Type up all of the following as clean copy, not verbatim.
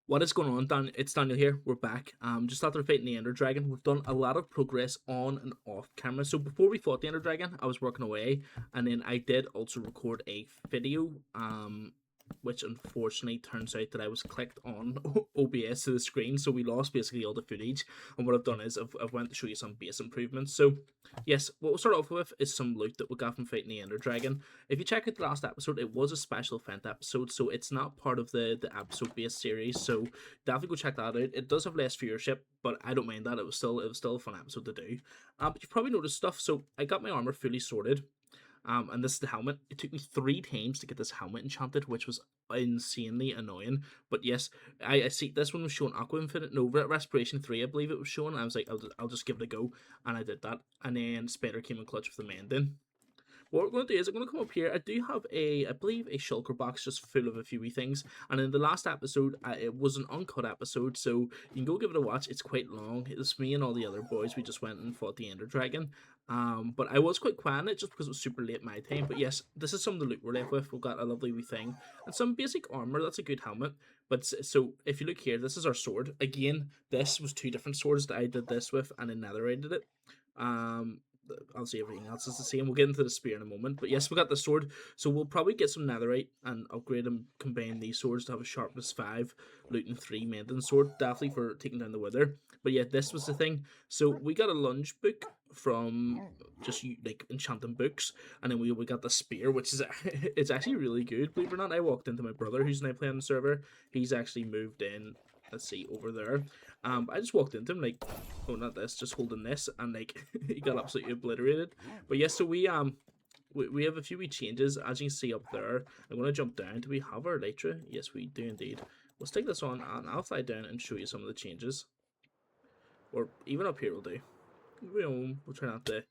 What is going on, Dan? It's Daniel here. We're back. Just after fighting the Ender Dragon, we've done a lot of progress on and off camera. So before we fought the Ender Dragon, I was working away, and then I did also record a video. Which unfortunately turns out that I was clicked on OBS to the screen, so we lost basically all the footage. And what I've done is I've went to show you some base improvements. So yes, what we'll start off with is some loot that we got from fighting the Ender Dragon. If you check out the last episode, it was a special event episode, so it's not part of the episode based series. So definitely go check that out. It does have less viewership, but I don't mind that. It was still a fun episode to do. But you've probably noticed stuff. So I got my armor fully sorted. And this is the helmet. It took me 3 times to get this helmet enchanted, which was insanely annoying. But yes, I see this one was showing Aqua Infinite. No, Respiration 3, I believe it was showing. I was like, I'll just give it a go. And I did that. And then Spider came in clutch with the mending. What we're going to do is I'm going to come up here. I do have I believe, a shulker box just full of a few wee things. And in the last episode, it was an uncut episode, so you can go give it a watch. It's quite long. It was me and all the other boys. We just went and fought the Ender Dragon. But I was quite quiet on it just because it was super late my time. But yes, this is some of the loot we're left with. We've got a lovely wee thing and some basic armor. That's a good helmet. But so if you look here, this is our sword. Again, this was two different swords that I did this with, and then Netherite it. Um, I'll say everything else is the same. We'll get into the spear in a moment. But yes, we got the sword. So we'll probably get some netherite and upgrade and combine these swords to have a sharpness 5, looting 3, mending sword. Definitely for taking down the wither. But yeah, this was the thing. So we got a lunge book from just like enchanting books, and then we got the spear, which is it's actually really good. Believe it or not, I walked into my brother who's now playing the server. He's actually moved in. Let's see over there. I just walked into him like, oh, not this, just holding this, and like he got absolutely obliterated. But yes, so we have a few wee changes as you can see up there. I'm gonna jump down. Do we have our elytra? Yes, we do indeed. We'll stick this on, and I'll fly down and show you some of the changes. Or even up here will do. We'll try not to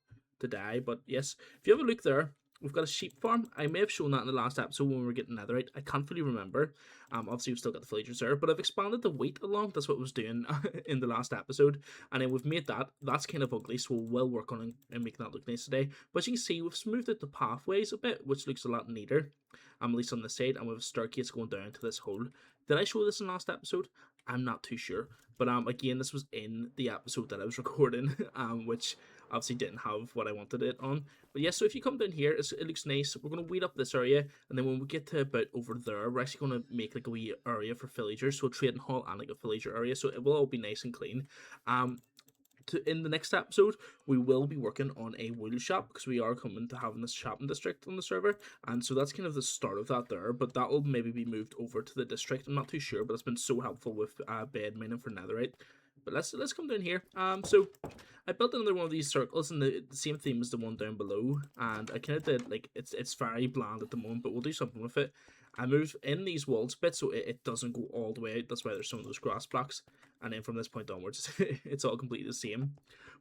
die. But yes, if you have a look there, we've got a sheep farm. I may have shown that in the last episode when we were getting netherite. I can't fully remember. Obviously we've still got the villagers there, but I've expanded the wheat along. That's what I was doing in the last episode, and then we've made that. That's kind of ugly, so we'll work on it and making that look nice today. But as you can see, we've smoothed out the pathways a bit, which looks a lot neater. At least on the side, and we have a staircase going down to this hole. Did I show this in the last episode? I'm not too sure. But again, this was in the episode that I was recording, which obviously didn't have what I wanted it on. But yeah, so if you come down here, it looks nice. We're going to weed up this area, and then when we get to about over there, we're actually going to make like a wee area for villagers, so a trading hall and like a villager area, so it will all be nice and clean. In the next episode, we will be working on a wool shop because we are coming to having this shopping district on the server, and so that's kind of the start of that there. But that will maybe be moved over to the district. I'm not too sure, but it's been so helpful with bed mining for netherite. But let's come down here. So I built another one of these circles, and the same theme as the one down below, and I kind of did like it's very bland at the moment, but we'll do something with it. I moved in these walls bit so it doesn't go all the way out. That's why there's some of those grass blocks. And then from this point onwards, it's all completely the same.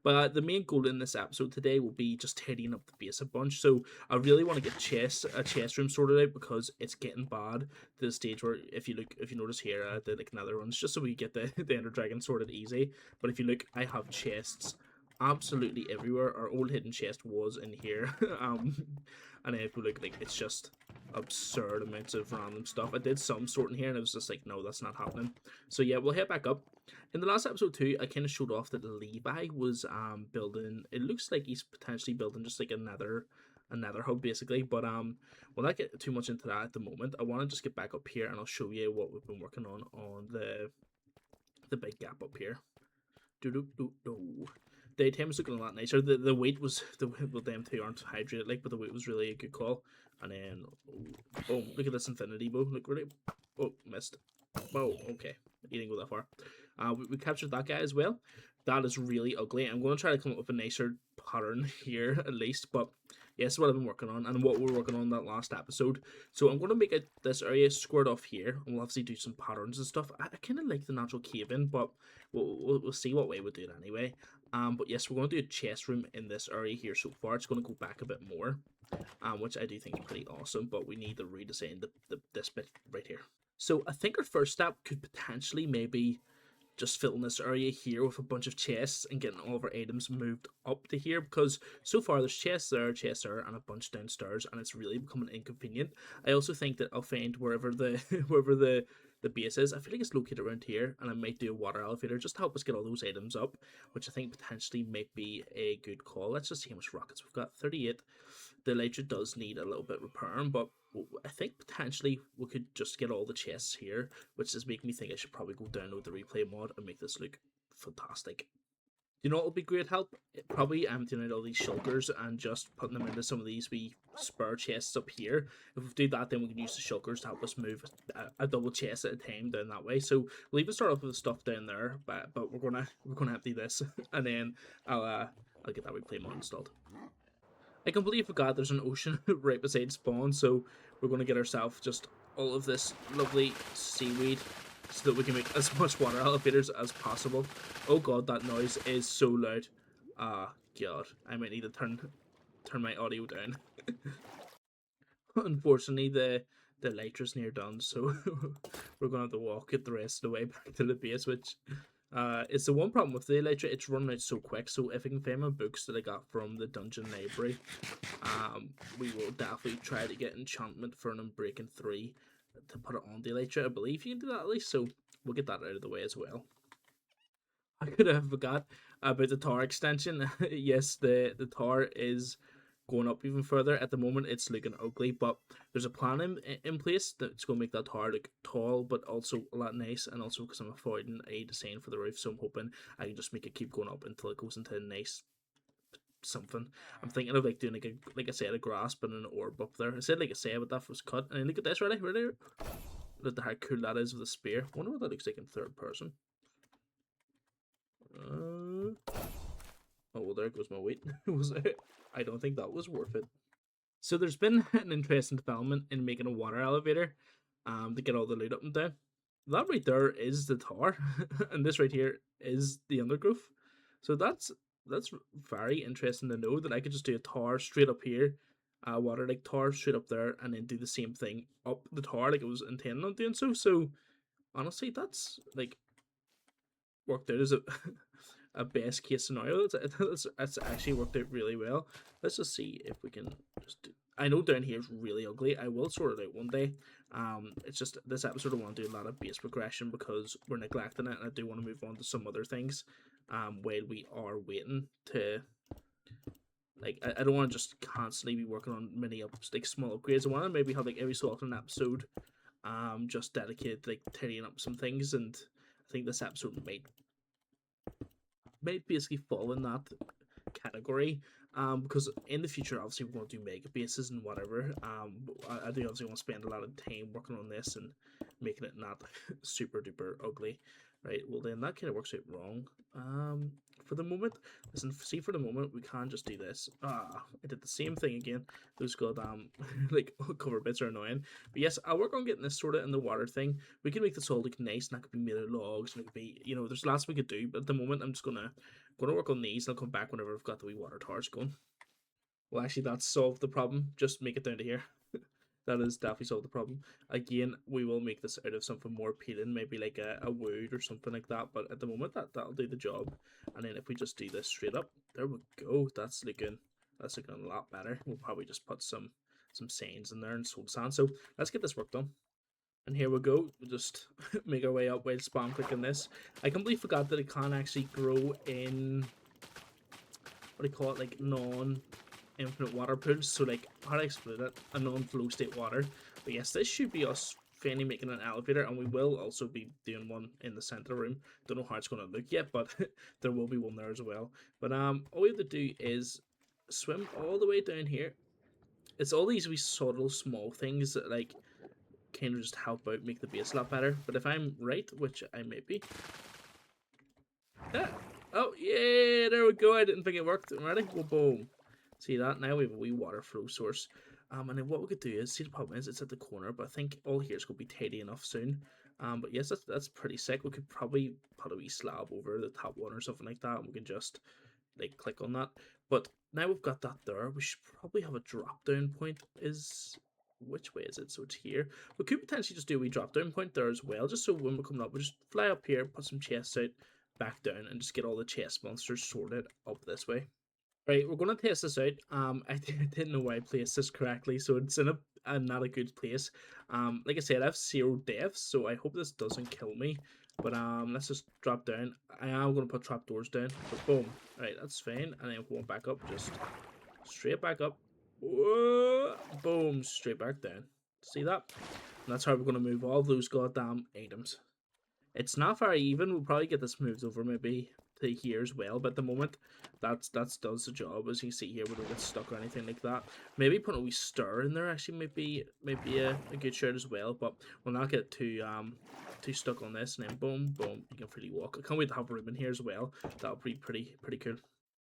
But the main goal in this episode today will be just tidying up the base a bunch. So I really want to get a chest room sorted out because it's getting bad to the stage where if you notice here, the like nether ones, just so we get the Ender Dragon sorted easy. But if you look, I have chests absolutely everywhere. Our old hidden chest was in here. And if you look, like it's just absurd amounts of random stuff. I did some sorting here and it was just like, no, that's not happening. So yeah, we'll head back up. In the last episode too, I kind of showed off that Levi was building, it looks like he's potentially building just like another hub basically, but we'll not get too much into that at the moment. I want to just get back up here and I'll show you what we've been working on the big gap up here. Do do do do. Daytime was looking a lot nicer. The weight was well, them two aren't hydrated like, but the weight was really a good call. And then oh, look at this infinity bow. Look really. Oh, missed. Oh, okay. He didn't go that far. We captured that guy as well. That is really ugly. I'm going to try to come up with a nicer pattern here at least, but yes, what I've been working on and what we're working on that last episode. So I'm going to make this area squared off here, and we'll obviously do some patterns and stuff. I kind of like the natural cave-in, but we'll see what way we do it anyway. But yes, we're going to do a chest room in this area here so far. It's going to go back a bit more, which I do think is pretty awesome, but we need to redesign this bit right here. So I think our first step could potentially maybe just filling this area here with a bunch of chests and getting all of our items moved up to here, because so far there's chests there, and a bunch downstairs, and it's really becoming inconvenient. I also think that I'll find wherever the wherever the the base is. I feel like it's located around here, and I might do a water elevator just to help us get all those items up, which I think potentially might be a good call. Let's just see how much rockets we've got. 38. The elytra does need a little bit repairing, but I think potentially we could just get all the chests here, which is making me think I should probably go download the replay mod and make this look fantastic. You know what would be great help? Probably emptying out all these shulkers and just putting them into some of these wee spare chests up here. If we do that, then we can use the shulkers to help us move a double chest at a time down that way. So we'll even start off with the stuff down there, but we're gonna empty this and then I'll get that replay mod installed. I completely forgot there's an ocean right beside spawn, so we're gonna get ourselves just all of this lovely seaweed, so that we can make as much water elevators as possible. Oh god, that noise is so loud. Ah, god. I might need to turn my audio down. Unfortunately, the elytra's near done, so we're gonna have to walk it the rest of the way back to the base, which it's the one problem with the elytra. It's running out so quick, so if I can find my books that I got from the dungeon library, we will definitely try to get enchantment for an Unbreaking 3 to put it on the elytra. I believe you can do that at least, so we'll get that out of the way as well. I could have forgot about the tower extension. Yes, the tower is going up even further. At the moment, it's looking ugly, but there's a plan in place that's going to make that tower look tall, but also a lot nice, and also because I'm avoiding a design for the roof, so I'm hoping I can just make it keep going up until it goes into a nice something. I'm thinking of like doing like I said, a grasp and an orb up there. I said like I said, but that was cut. And look at this, ready? Look at how cool that is with a spear. I wonder what that looks like in third person. Oh well, there goes my weight. I don't think that was worth it. So there's been an interesting development in making a water elevator, to get all the loot up and down. That right there is the tower, and this right here is the undergrowth. So that's very interesting to know that I could just do a tower straight up here, water like tower straight up there, and then do the same thing up the tower like I was intending on doing so. So honestly, that's like worked out as a best case scenario. That's actually worked out really well. Let's just see if we can just do. I know down here is really ugly. I will sort it out one day. It's just this episode I want to do a lot of base progression because we're neglecting it, and I do want to move on to some other things. While we are waiting to, like, I don't want to just constantly be working on many like small upgrades. I want to maybe have like every so often an episode, just dedicated to, like, tidying up some things, and I think this episode might basically fall in that category, because in the future obviously we're going to do mega bases and whatever. I do obviously want to spend a lot of time working on this and making it not super duper ugly, right? Well, then that kind of works out wrong. For the moment, listen, see, for the moment we can't just do this. I did the same thing again. Those goddamn like cover bits are annoying, but yes, I'll work on getting this sorted in the water thing. We can make this all look nice, and that could be made of logs, and it could be, you know, there's lots we could do, but at the moment I'm just gonna work on these, and I'll come back whenever I've got the wee water towers going. Well, actually, that's solved the problem. Just make it down to here. That has definitely solved the problem. Again, we will make this out of something more appealing, maybe like a wood or something like that. But at the moment, that'll do the job. And then if we just do this straight up, there we go. That's looking a lot better. We'll probably just put some signs in there and soul sand. So let's get this work done. And here we go. We'll just make our way up while spam clicking this. I completely forgot that it can actually grow in, what do you call it, like non-infinite water pools. So like, how do I explain it? A non-flow state water. But yes, this should be us finally making an elevator, and we will also be doing one in the center room. Don't know how it's going to look yet, but there will be one there as well. But all we have to do is swim all the way down here. It's all these wee subtle small things that like kind of just help out, make the base a lot better. But if I'm right, which I may be, yeah. Oh yeah, there we go. I didn't think it worked. Ready? Well, boom. See that? Now we have a wee water flow source. And then what we could do is, see, the problem is it's at the corner, but I think all here is going to be tidy enough soon. But yes, that's pretty sick. We could probably put a wee slab over the top one or something like that, and we can just like click on that. But now we've got that there, we should probably have a drop down point. Which way is it? So it's here. We could potentially just do a wee drop down point there as well, just so when we're coming up, we just fly up here, put some chests out, back down, and just get all the chest monsters sorted up this way. Right, we're gonna test this out. I didn't know where I placed this correctly, so it's in a not a good place. Like I said, I have 0 deaths, so I hope this doesn't kill me. But let's just drop down. I am gonna put trapdoors down. But boom. Right, that's fine. And then going back up, just straight back up. Whoa, boom, straight back down. See that? And that's how we're gonna move all those goddamn items. It's not very even. We'll probably get this moved over maybe to here as well. But at the moment, that's does the job. As you see here, we don't get stuck or anything like that. Maybe put a wee stir in there actually maybe a good shout as well. But we'll not get too stuck on this. And then boom, boom, you can freely walk. I can't wait to have room in here as well. That'll be pretty cool.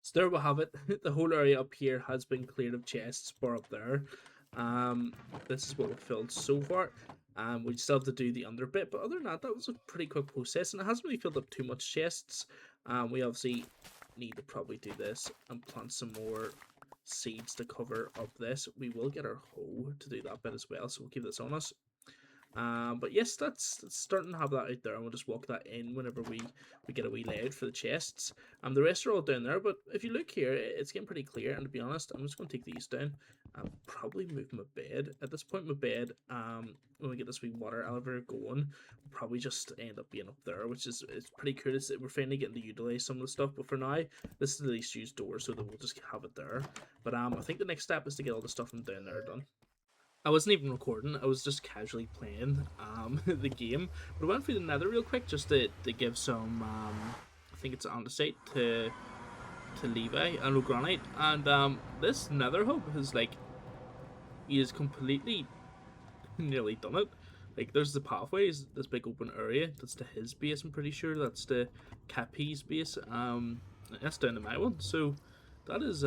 So there we have it. The whole area up here has been cleared of chests, bar up there. This is what we've filled so far. We still have to do the under bit, but other than that, that was a pretty quick process, and it hasn't really filled up too much chests. We obviously need to probably do this and plant some more seeds to cover up this. We will get our hoe to do that bit as well, so we'll keep this on us. But yes, that's starting to have that out there, and we'll just walk that in whenever we get a wee layout for the chests. The rest are all down there, but if you look here, it's getting pretty clear, and to be honest, I'm just going to take these down. Probably move my bed. At this point, my bed, when we get this wee water elevator going, we'll probably just end up being up there, which is it's pretty cool. We're finally getting to utilize some of the stuff, but for now, this is the least used door, so that we'll just have it there. But I think the next step is to get all the stuff from down there done. I wasn't even recording, I was just casually playing the game. But I went through the nether real quick just to give some, I think it's andesite to Levi and granite. And this nether hub is like, he has completely nearly done it. Like there's the pathways, this big open area, that's to his base I'm pretty sure, that's to Cappy's base, that's down to my one. So that is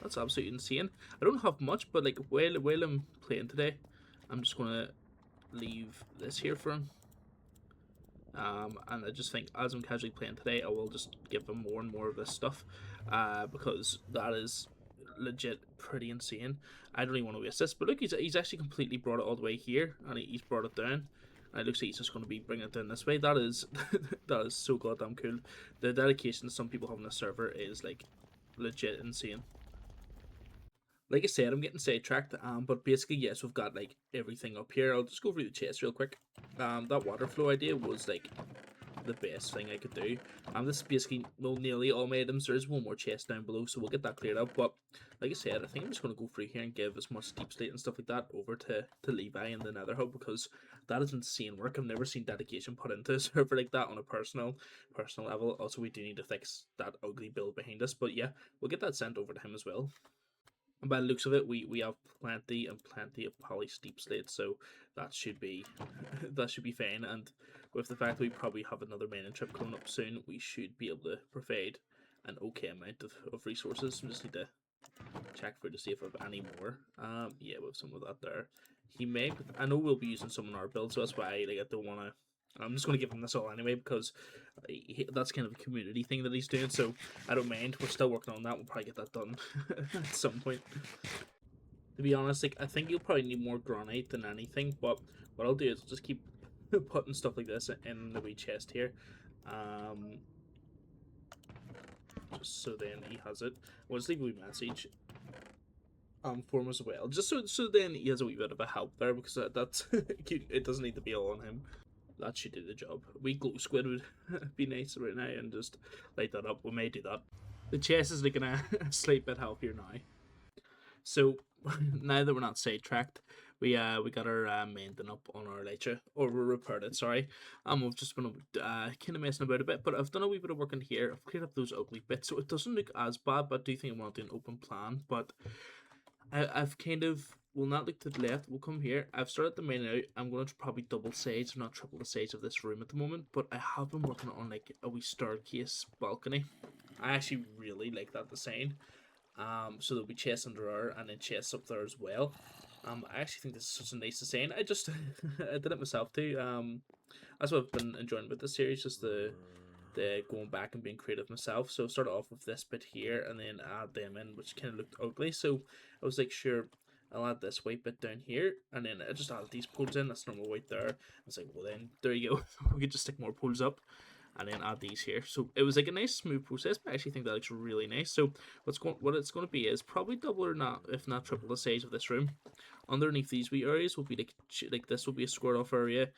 that's absolutely insane. I don't have much, but like while I'm playing today, I'm just gonna leave this here for him. And I just think as I'm casually playing today, I will just give him more and more of this stuff, because that is legit pretty insane. I don't even want to waste this, but look, he's actually completely brought it all the way here, and he's brought it down. And it looks like he's just going to be bringing it down this way. That is that is so goddamn cool. The dedication some people have on the server is like legit insane. Like I said, I'm getting sidetracked, but basically, yes, we've got like everything up here. I'll just go through the chest real quick. That water flow idea was like the best thing I could do. This is basically, well, nearly all my items. There is one more chest down below, so we'll get that cleared up. But like I said, I think I'm just going to go through here and give as much deep slate and stuff like that over to Levi and the nether hub, because that is insane work. I've never seen dedication put into a server like that on a personal level. Also, we do need to fix that ugly build behind us, but yeah, we'll get that sent over to him as well. And by the looks of it, we have plenty and plenty of poly steep slate, so that should be that should be fine. And with the fact that we probably have another mining trip coming up soon, we should be able to provide an okay amount of resources. We just need to check for to see if we have any more. Yeah, we have some of that there. He may, I know we'll be using some in our build, so that's why like I don't want to. I'm just going to give him this all anyway, because that's kind of a community thing that he's doing, so I don't mind. We're still working on that. We'll probably get that done at some point. To be honest, like I think you'll probably need more granite than anything, but what I'll do is just keep putting stuff like this in the wee chest here. Just so then he has it. We'll just leave a wee message for him as well, just so then he has a wee bit of a help there, because that's it doesn't need to be all on him. That should do the job. A wee glow squid would be nice right now, and just light that up. We may do that. The chest is looking a slight bit healthier now. So now that we're not sidetracked, we got our mending up on our elytra, or we repaired it. Sorry, we've just been kind of messing about a bit, but I've done a wee bit of work in here. I've cleared up those ugly bits, so it doesn't look as bad. But I do think I want to do an open plan. But I've kind of will not look to the left. We'll come here. I've started the main out. I'm going to probably double size, not triple the size of this room at the moment. But I have been working on like a wee staircase balcony. I actually really like that design. So there'll be chests under there and then chests up there as well. I actually think this is such a nice design. I just I did it myself too. That's what I've been enjoying with this series, just the going back and being creative myself. So I started off with this bit here and then add them in, which kind of looked ugly. So I was like, sure, I'll add this white bit down here, and then I just added these poles in. That's normal white there. I was like, well then, there you go. We could just stick more poles up. and then add these here. So it was like a nice smooth process, but I actually think that looks really nice. So what it's going to be is probably double or not, if not triple the size of this room. Underneath these wee areas will be like this will be a squared off area.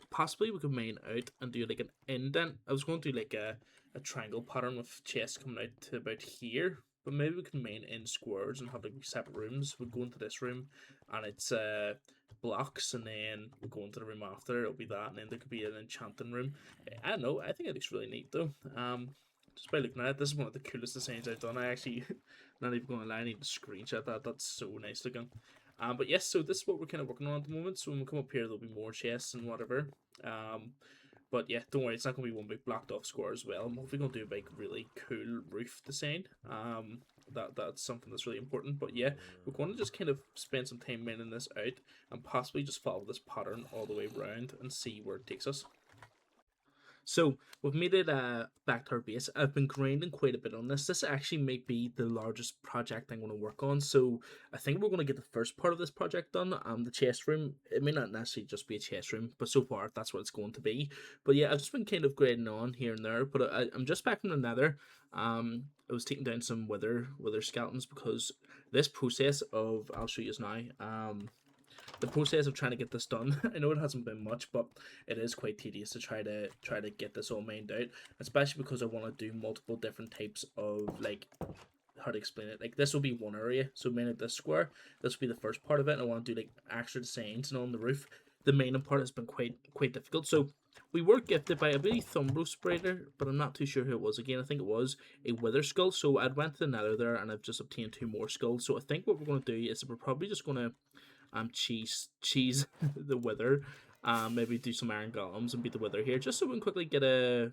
Possibly we could main out and do like an indent. I was going to do like a triangle pattern with chests coming out to about here, but maybe we can main in squares and have like separate rooms. We'll go into this room and it's blocks, and then we'll go into the room after, it'll be that, and then there could be an enchanting room. I don't know, I think it looks really neat though. Just by looking at it, this is one of the coolest designs I've done. I actually, not even going to lie, I need to screenshot that. That's so nice looking. But yes, so this is what we're kind of working on at the moment. So when we come up here, there'll be more chests and whatever. But yeah, don't worry, it's not going to be one big blocked off square as well. I'm hopefully going to do a big, really cool roof design. That's something that's really important. But yeah, we're going to just kind of spend some time mining this out and possibly just follow this pattern all the way around and see where it takes us. So we've made it back to our base. I've been grinding quite a bit on this. This actually might be the largest project I'm going to work on. So I think we're going to get the first part of this project done. The chest room. It may not necessarily just be a chest room, but so far that's what it's going to be. But yeah, I've just been kind of grinding on here and there. But I'm just back from the Nether. I was taking down some wither skeletons because this process of, I'll show you now. The process of trying to get this done, I know it hasn't been much, but it is quite tedious to try to get this all mined out, especially because I want to do multiple different types of, like, how to explain it. Like, this will be one area, so mine out this square, this will be the first part of it, and I want to do like extra designs and on the roof. The mining part has been quite difficult. So we were gifted by a really Thumbro Spider, but I'm not too sure who it was. Again, I think it was a Wither Skull. So I went to the Nether there, and I've just obtained 2 more skulls. So I think what we're going to do is we're probably just going to cheese the wither, maybe do some iron golems and beat the wither here, just so we can quickly get a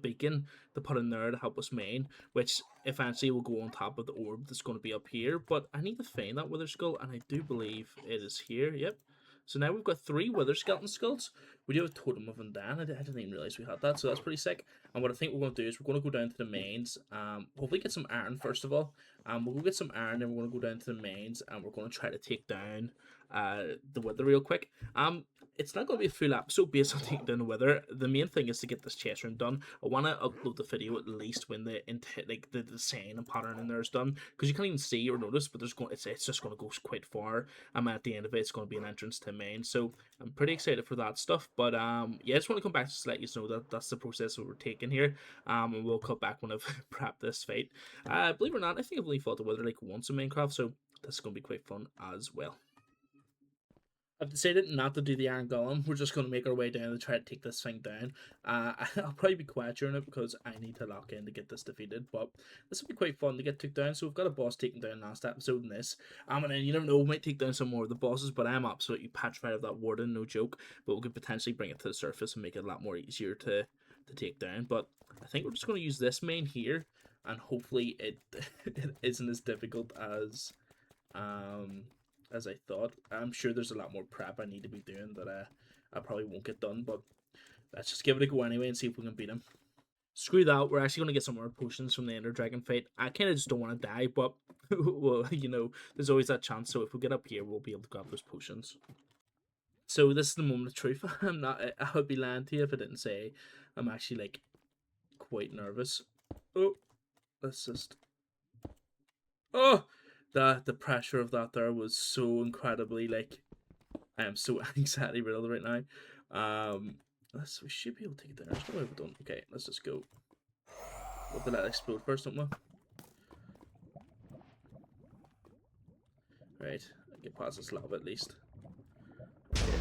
beacon to put in there to help us main, which eventually will go on top of the orb that's going to be up here. But I need to find that wither skull, and I do believe it is here. Yep. So now we've got 3 wither skeleton skulls. We do have a totem of Undan. I didn't even realize we had that, so that's pretty sick. And what I think we're going to do is we're going to go down to the mains. Hopefully get some iron first of all. We'll go get some iron, then we're going to go down to the mains, and we're going to try to take down the wither real quick. It's not going to be a full episode based on taking down the wither. The main thing is to get this chest room done. I want to upload the video at least when the design and pattern in there is done, because you can't even see or notice, but it's just going to go quite far. At the end of it, it's going to be an entrance to main. So I'm pretty excited for that stuff. But yeah, I just want to come back just to let you know that that's the process that we're taking here. And we'll cut back when I've prepped this fight. Believe it or not, I think I've only fought the wither like once in Minecraft, so this is going to be quite fun as well. I've decided not to do the Iron Golem. We're just going to make our way down and try to take this thing down. I'll probably be quiet during it because I need to lock in to get this defeated. But this will be quite fun to get took down. So we've got a boss taken down last episode in this. And then you never know, we might take down some more of the bosses. But I'm absolutely petrified of that warden, no joke. But we could potentially bring it to the surface and make it a lot more easier to take down. But I think we're just going to use this main here. And hopefully it isn't as difficult as I thought. I'm sure there's a lot more prep I need to be doing that I probably won't get done, but let's just give it a go anyway and see if we can beat him. Screw that, we're actually going to get some more potions from the Ender Dragon fight. I kind of just don't want to die, but well, you know, there's always that chance, so if we get up here, we'll be able to grab those potions. So this is the moment of truth. I would be lying to you if I didn't say I'm actually, like, quite nervous. Oh, let's just... Oh! The pressure of that there was so incredibly, like, I am so anxiety riddled right now. We should be able to take it down. There's no way we don't. Okay, let's just go. We'll let it explode first, don't we? Right, I get past this lava at least. Okay.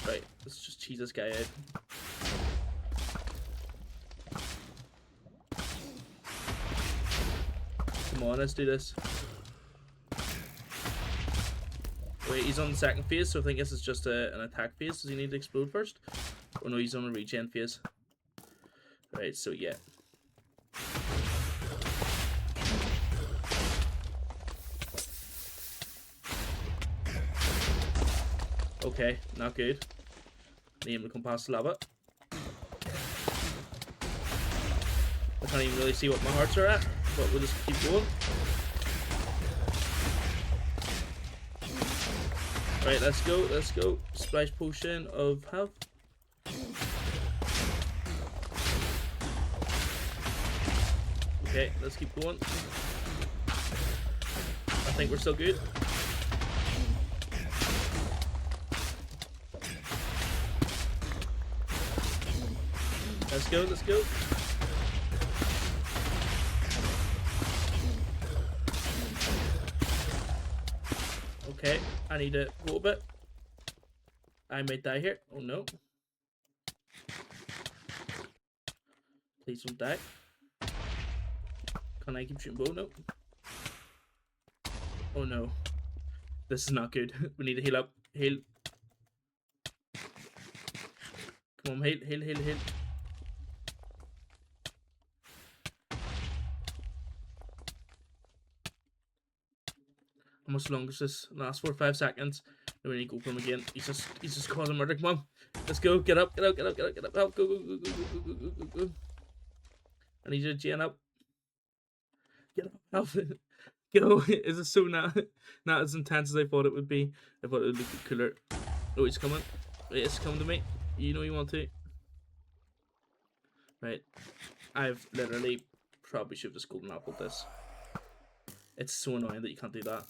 Right, let's just cheese this guy out. Come on, let's do this. Wait, he's on the second phase, so I think this is just an attack phase. Does he need to explode first? Oh no, he's on a regen phase. Right, so yeah. Okay, not good. Need him to come past the lava. I can't even really see what my hearts are at, but we'll just keep going. Right, let's go, let's go. Splash potion of health. Okay, let's keep going. I think we're still good. Let's go, let's go. Okay, I need to go a bit. I might die here. Oh no. Please don't die. Can I keep shooting bow? No. Oh no. This is not good. We need to heal up. Heal. Come on, heal, heal, heal, heal. How much longer is this? Last 4 or 5 seconds. Then we need to go for him again. He's just causing murder. Come on. Let's go. Get up, get up, get up, get up, get up. Help. Go, go, go, go, go, go, go, go, go. I need you to chain up. Get up, help. Go. Is it so not as intense as I thought it would be? I thought it would look cooler. Oh, he's coming. It's coming to me. You know you want to. Right. I've literally probably should have just golden appled this. It's so annoying that you can't do that.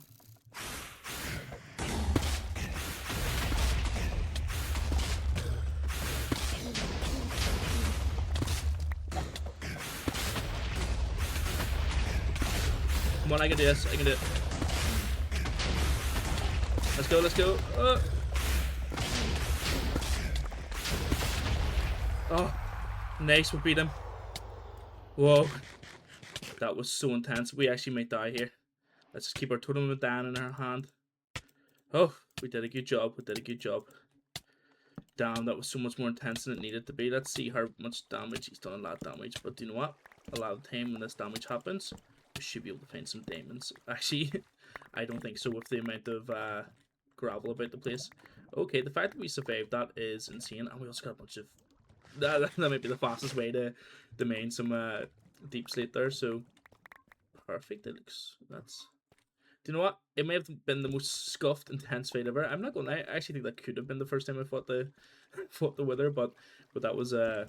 Come on, I can do this. I can do it. Let's go, let's go. Oh, nice, we beat him. Whoa. That was so intense. We actually might die here. Let's just keep our totem of Dan in our hand. Oh, we did a good job. We did a good job. Damn, that was so much more intense than it needed to be. Let's see how much damage. He's done a lot of damage, but you know what? A lot of the time when this damage happens, we should be able to find some diamonds. Actually, I don't think so with the amount of gravel about the place. Okay, the fact that we survived that is insane. And we also got a bunch of... That might be the fastest way to mine some deep slate there, so... Perfect, it looks... That's... Do you know what? It may have been the most scuffed, intense fight ever. I'm not going to... I actually think that could have been the first time I fought the Wither, but that was a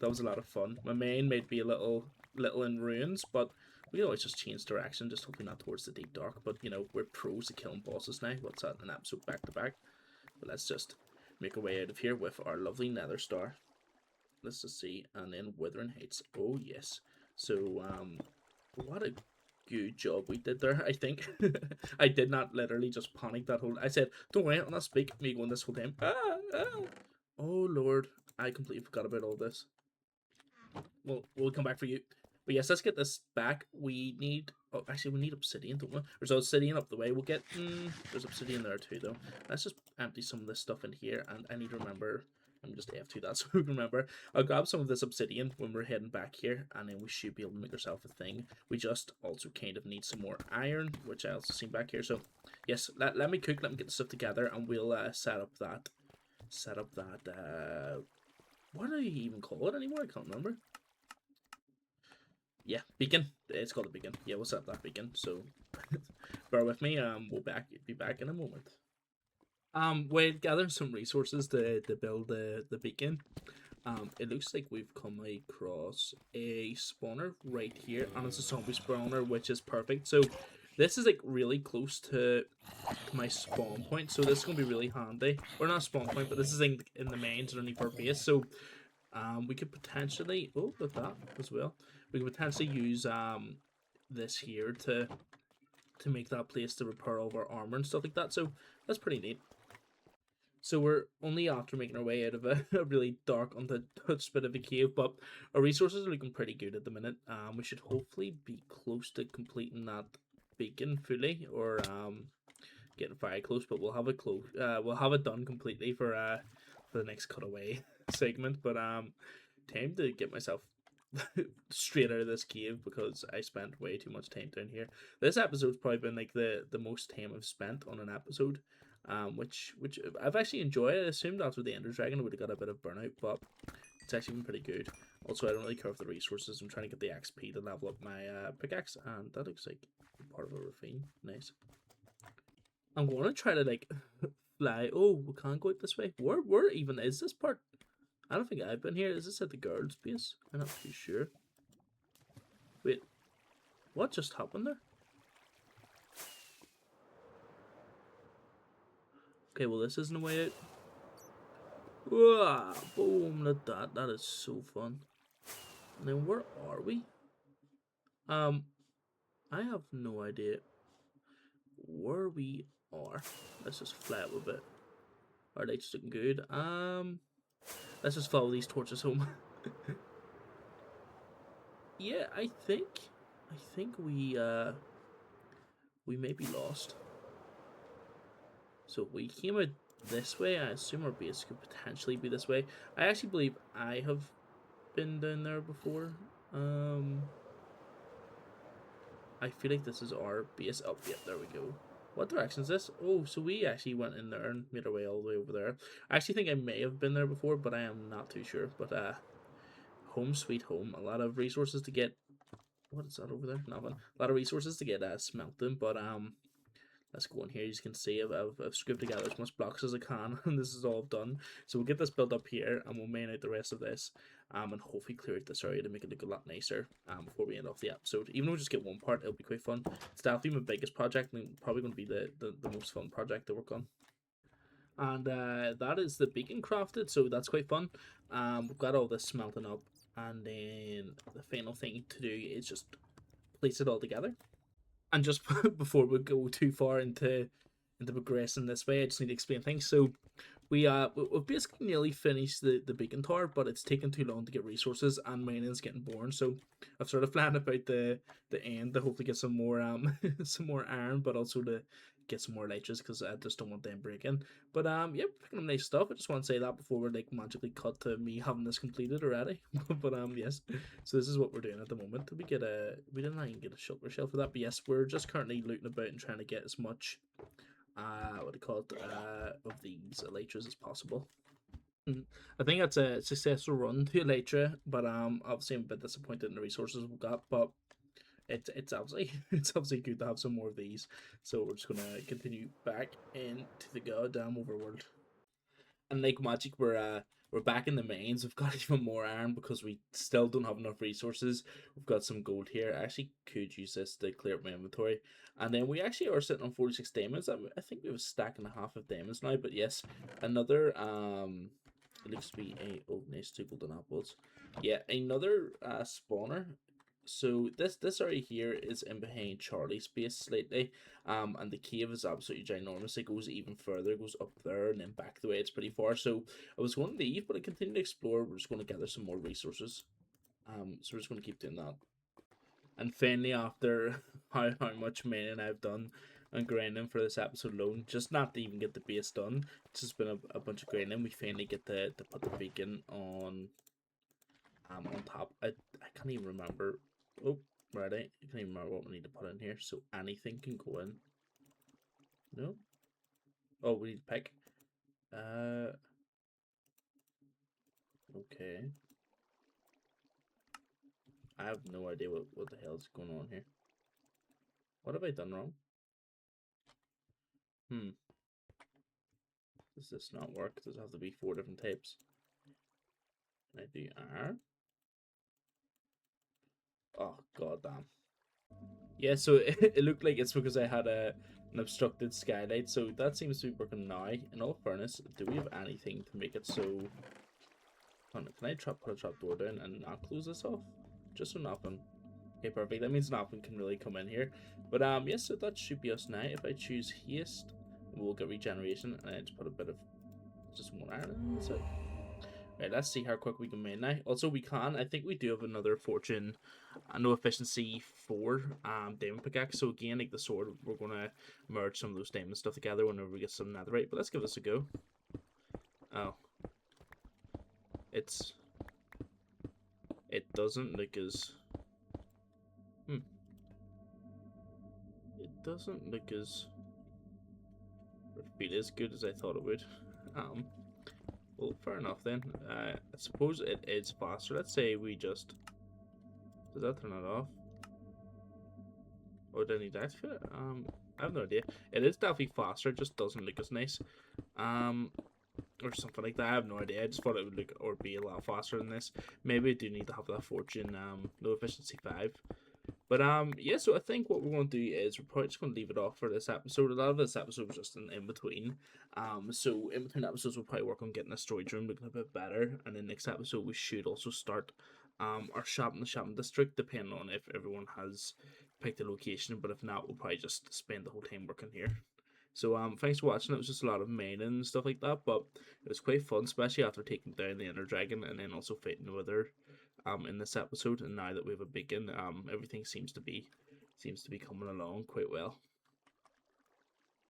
lot of fun. My main might be a little in ruins, but we always just change direction, just hopefully not towards the deep dark. But you know, we're pros at killing bosses now. What's that? An episode back to back. But let's just make our way out of here with our lovely Nether Star. Let's just see, and then Withering Heights. Oh yes. So what a good job we did there, I think. I did not literally just panic that whole... I said, don't worry, I'll not speak. Me going this whole time. Oh lord, I completely forgot about all this. Well, we'll come back for you. But yes, let's get this back. We need... Oh, actually, we need obsidian, don't we? There's obsidian up the way. We'll get... there's obsidian there too, though. Let's just empty some of this stuff in here, and I need to remember... Let me just F2 that so we can remember. I'll grab some of this obsidian when we're heading back here, and then we should be able to make ourselves a thing. We just also kind of need some more iron, which I also seen back here. So, yes, let me cook, let me get the stuff together, and we'll set up that... what do you even call it anymore? I can't remember. Yeah, beacon. It's called a beacon. Yeah, we'll set up that beacon. So, bear with me. We'll be back in a moment. We're gathering some resources to build the beacon. It looks like we've come across a spawner right here, and it's a zombie spawner, which is perfect. So this is like really close to my spawn point, so this is gonna be really handy. Or not spawn point, but this is in the mains underneath our base. So we could potentially with that as well. We could potentially use this here to make that place to repair all of our armor and stuff like that. So that's pretty neat. So we're only after making our way out of a really dark, untouched bit of a cave, but our resources are looking pretty good at the minute. We should hopefully be close to completing that beacon fully, or getting very close. But we'll have it close. We'll have it done completely for the next cutaway segment. But time to get myself straight out of this cave because I spent way too much time down here. This episode's probably been like the most time I've spent on an episode. Which I've actually enjoyed. I assumed after the Ender Dragon I would have got a bit of burnout, but it's actually been pretty good. Also, I don't really care for the resources. I'm trying to get the XP to level up my pickaxe, and that looks like part of a ravine. Nice. I'm going to try to like fly. Oh, we can't go out this way. Where even is this part? I don't think I've been here. Is this at the girls' base? I'm not too sure. Wait, what just happened there? Okay, well this isn't a way out. Whoa, boom, look at that. That is so fun. And then where are we? I have no idea where we are. Let's just fly up a bit. Our lights looking good. Let's just follow these torches home. Yeah, I think we may be lost. So if we came out this way, I assume our base could potentially be this way. I actually believe I have been down there before. I feel like this is our base. Oh, yeah, there we go. What direction is this? Oh, so we actually went in there and made our way all the way over there. I actually think I may have been there before, but I am not too sure. But home sweet home. A lot of resources to get. What is that over there? Nothing. A lot of resources to get smelting, but let's go in here. You can see I've scraped together as much blocks as I can, and this is all I've done. So we'll get this built up here, and we'll main out the rest of this, and hopefully clear out this area to make it look a lot nicer before we end off the episode. Even though we just get one part, it'll be quite fun. It's definitely my biggest project, and probably going to be the most fun project to work on. And that is the beacon crafted, so that's quite fun. We've got all this smelting up, and then the final thing to do is just place it all together. And just before we go too far into progressing this way, I just need to explain things. So we've basically nearly finished the beacon tower, but it's taken too long to get resources, and mining's getting boring. So I've sort of planned about the end to hopefully get some more some more iron, but also to get some more elytras because I just don't want them breaking. But yeah, we're picking up nice stuff. I just want to say that before we're like magically cut to me having this completed already. But yes, so this is what we're doing at the moment. Did we get we didn't even get a shulker shell for that, but yes, we're just currently looting about and trying to get as much what do you call it, of these elytras as possible. I think that's a successful run to elytra, but obviously I'm a bit disappointed in the resources we've got, but it's obviously it's obviously good to have some more of these. So we're just gonna continue back into the goddamn overworld. And like magic, we're back in the mains. We've got even more iron because we still don't have enough resources. We've got some gold here. I actually could use this to clear up my inventory. And then we actually are sitting on 46 diamonds. I think we have a stack and a half of diamonds now. But yes, another it looks to be a oh nice 2 golden apples. Yeah, another spawner. So this area here is in behind Charlie's base slightly, and the cave is absolutely ginormous. It goes even further, it goes up there and then back the way. It's pretty far. So I was going to leave, but I continue to explore. We're just going to gather some more resources. So we're just going to keep doing that. And finally, after how much mining I've done and grinding for this episode alone, just not to even get the base done, it's just been a bunch of grinding. We finally get to put the beacon on top. I can't even remember. Oh, right, I can't even remember what we need to put in here. So anything can go in. No? Oh, we need to pick. Okay. I have no idea what the hell is going on here. What have I done wrong? Does this not work? Does it have to be 4 different types? Can I do R? Oh, god damn. Yeah, so it looked like it's because I had an obstructed skylight, so that seems to be working now. In all fairness, do we have anything to make it so... Can I put a trap door down and not close this off? Just so nothing... Okay, perfect. That means nothing can really come in here. But yes, so that should be us now. If I choose haste, we'll get regeneration, and I just put a bit of... just more iron in, that's it. Right, let's see how quick we can mine now. Also, we can. I think we do have another fortune, no efficiency 4 diamond pickaxe. So again, like the sword, we're gonna merge some of those diamond stuff together whenever we get some netherite. But let's give this a go. Oh, it doesn't look as it doesn't look as or feel as good as I thought it would. Well, fair enough then. I suppose it is faster. Let's say we just... Does that turn it off? Or do I need to activate it? I have no idea. It is definitely faster. It just doesn't look as nice. Um, or something like that. I have no idea. I just thought it would look or be a lot faster than this. Maybe I do need to have that Fortune low efficiency 5. But yeah, so I think what we're going to do is we're probably just going to leave it off for this episode. A lot of this episode was just in between. So in between episodes we'll probably work on getting a storage room looking a bit better, and then next episode we should also start our shop in the shopping district, depending on if everyone has picked a location. But if not, we'll probably just spend the whole time working here. So thanks for watching. It was just a lot of mining and stuff like that, but it was quite fun, especially after taking down the Ender Dragon and then also fighting the Wither in this episode. And now that we have a beacon, everything seems to be coming along quite well.